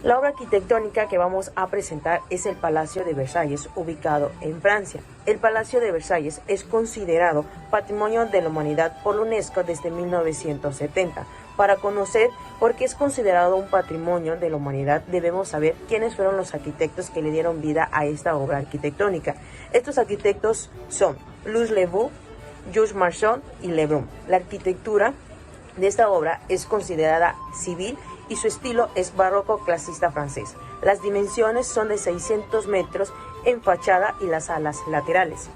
La obra arquitectónica que vamos a presentar es el Palacio de Versalles, ubicado en Francia. El Palacio de Versalles es considerado Patrimonio de la Humanidad por la UNESCO desde 1970. Para conocer por qué es considerado un Patrimonio de la Humanidad, debemos saber quiénes fueron los arquitectos que le dieron vida a esta obra arquitectónica. Estos arquitectos son Louis Le Bon, Jules Masson y Le Brun. La arquitectura de esta obra es considerada civil y su estilo es barroco clasicista francés. Las dimensiones son de 600 metros en fachada y las alas laterales.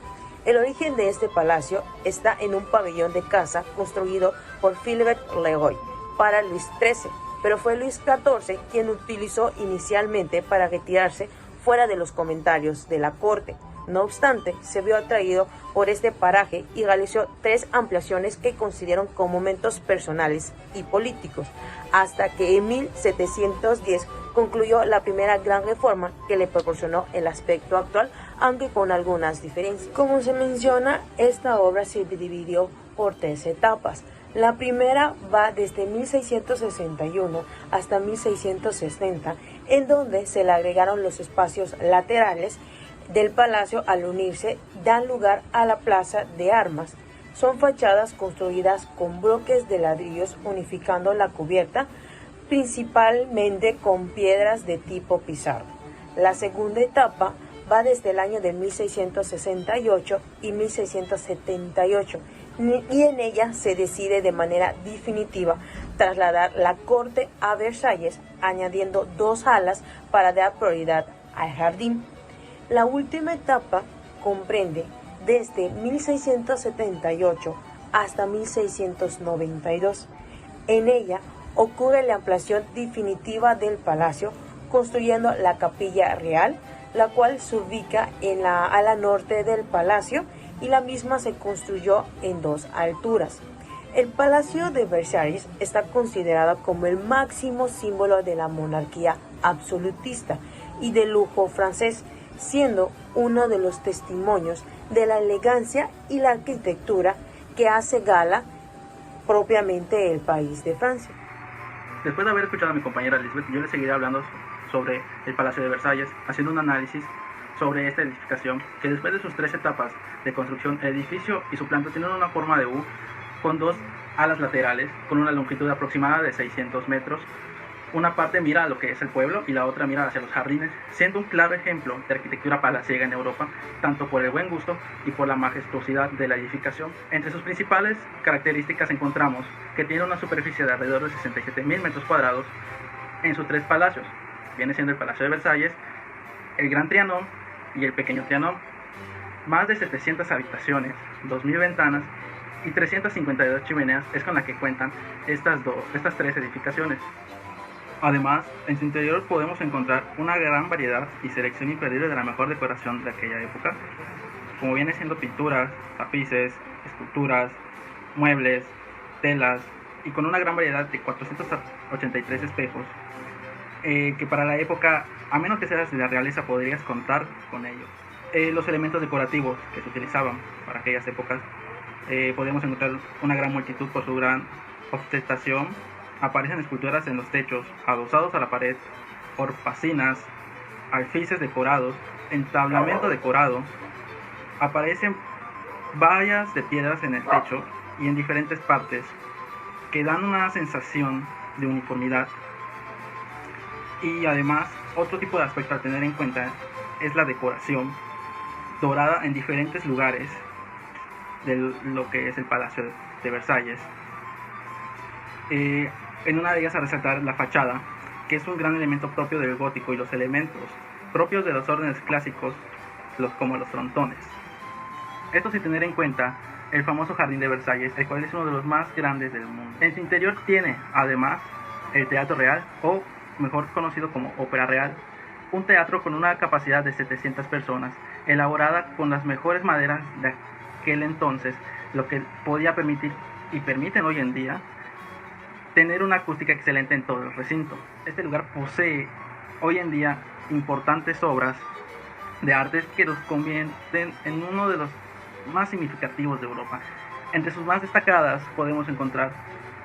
El origen de este palacio está en un pabellón de caza construido por Philibert Leroy para Luis XIII, pero fue Luis XIV quien utilizó inicialmente para retirarse fuera de los comentarios de la corte. No obstante, se vio atraído por este paraje y realizó 3 ampliaciones que consideraron como momentos personales y políticos, hasta que en 1710 concluyó la primera gran reforma que le proporcionó el aspecto actual, aunque con algunas diferencias. Como se menciona, esta obra se dividió por 3 etapas. La primera va desde 1661 hasta 1660, en donde se le agregaron los espacios laterales del palacio. Al unirse, dan lugar a la plaza de armas. Son fachadas construidas con bloques de ladrillos unificando la cubierta, principalmente con piedras de tipo pizarro. La segunda etapa va desde el año de 1668 y 1678, y en ella se decide de manera definitiva trasladar la corte a Versalles, añadiendo 2 alas para dar prioridad al jardín. La última etapa comprende desde 1678 hasta 1692. En ella ocurre la ampliación definitiva del palacio, construyendo la capilla real, la cual se ubica en la ala norte del palacio, y la misma se construyó en 2 alturas. El Palacio de Versalles está considerado como el máximo símbolo de la monarquía absolutista y del lujo francés, siendo uno de los testimonios de la elegancia y la arquitectura que hace gala propiamente el país de Francia. Después de haber escuchado a mi compañera Lisbeth, yo le seguiré hablando sobre el Palacio de Versalles, haciendo un análisis sobre esta edificación, que después de sus 3 etapas de construcción, el edificio y su planta tienen una forma de U, con 2 alas laterales, con una longitud aproximada de 600 metros. Una parte mira a lo que es el pueblo y la otra mira hacia los jardines, siendo un claro ejemplo de arquitectura palaciega en Europa, tanto por el buen gusto y por la majestuosidad de la edificación. Entre sus principales características encontramos que tiene una superficie de alrededor de 67.000 metros cuadrados en sus 3 palacios. Viene siendo el Palacio de Versalles, el Gran Trianon y el Pequeño Trianon. Más de 700 habitaciones, 2.000 ventanas y 352 chimeneas es con la que cuentan estas 3 edificaciones. Además, en su interior podemos encontrar una gran variedad y selección imperdible de la mejor decoración de aquella época, como viene siendo pinturas, tapices, esculturas, muebles, telas, y con una gran variedad de 483 espejos, que para la época, a menos que seas de la realeza, podrías contar con ellos. Los elementos decorativos que se utilizaban para aquellas épocas, podemos encontrar una gran multitud por su gran ostentación. Aparecen esculturas en los techos, adosados a la pared, hornacinas, alfices decorados, entablamento decorado. Aparecen vallas de piedras en el techo y en diferentes partes, que dan una sensación de uniformidad. Y además, otro tipo de aspecto a tener en cuenta es la decoración dorada en diferentes lugares de lo que es el Palacio de Versalles. En una de ellas a resaltar la fachada, que es un gran elemento propio del gótico, y los elementos propios de los órdenes clásicos, como los frontones. Esto sin tener en cuenta el famoso Jardín de Versalles, el cual es uno de los más grandes del mundo. En su interior tiene, además, el Teatro Real, o mejor conocido como Ópera Real, un teatro con una capacidad de 700 personas, elaborada con las mejores maderas de aquel entonces, lo que podía permitir, y permiten hoy en día, tener una acústica excelente en todo el recinto. Este lugar posee hoy en día importantes obras de arte que los convierten en uno de los más significativos de Europa. Entre sus más destacadas podemos encontrar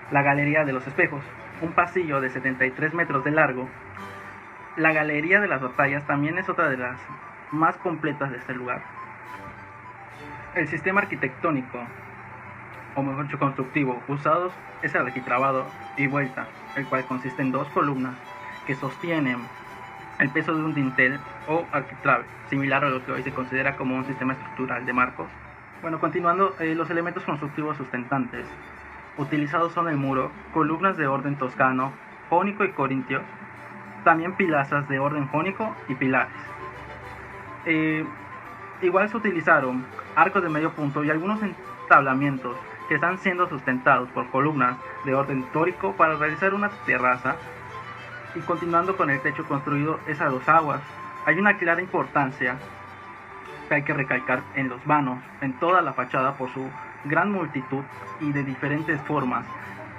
la Galería de los Espejos, un pasillo de 73 metros de largo, La galería de las batallas también es otra de las más completas de este lugar. El sistema arquitectónico, o mejor dicho constructivo, usado es el arquitrabado y vuelta, el cual consiste en dos columnas que sostienen el peso de un dintel o arquitrabe, similar a lo que hoy se considera como un sistema estructural de marcos. Bueno, continuando, los elementos constructivos sustentantes utilizados son el muro, columnas de orden toscano, jónico y corintio, también pilastras de orden jónico y pilares. Igual se utilizaron arcos de medio punto y algunos entablamientos que están siendo sustentados por columnas de orden dórico para realizar una terraza. Y continuando con el techo construido es a dos aguas. Hay una clara importancia que hay que recalcar en los vanos, en toda la fachada por su gran multitud y de diferentes formas,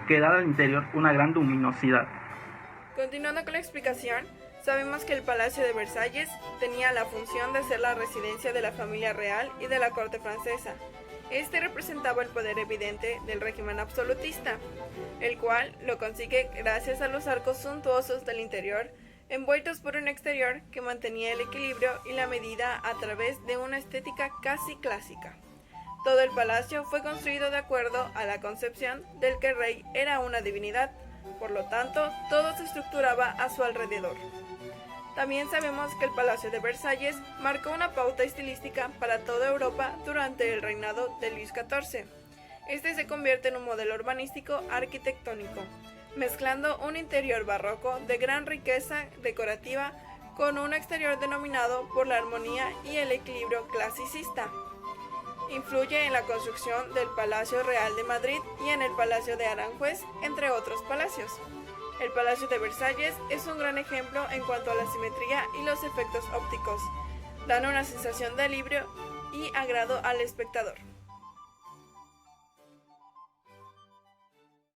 que da al interior una gran luminosidad. Continuando con la explicación, sabemos que el Palacio de Versalles tenía la función de ser la residencia de la familia real y de la corte francesa. Este representaba el poder evidente del régimen absolutista, el cual lo consigue gracias a los arcos suntuosos del interior, envueltos por un exterior que mantenía el equilibrio y la medida a través de una estética casi clásica. Todo el palacio fue construido de acuerdo a la concepción del que el rey era una divinidad, por lo tanto, todo se estructuraba a su alrededor. También sabemos que el Palacio de Versalles marcó una pauta estilística para toda Europa durante el reinado de Luis XIV. Este se convierte en un modelo urbanístico arquitectónico, mezclando un interior barroco de gran riqueza decorativa con un exterior denominado por la armonía y el equilibrio clasicista. Influye en la construcción del Palacio Real de Madrid y en el Palacio de Aranjuez, entre otros palacios. El Palacio de Versalles es un gran ejemplo en cuanto a la simetría y los efectos ópticos, dando una sensación de alivio y agrado al espectador.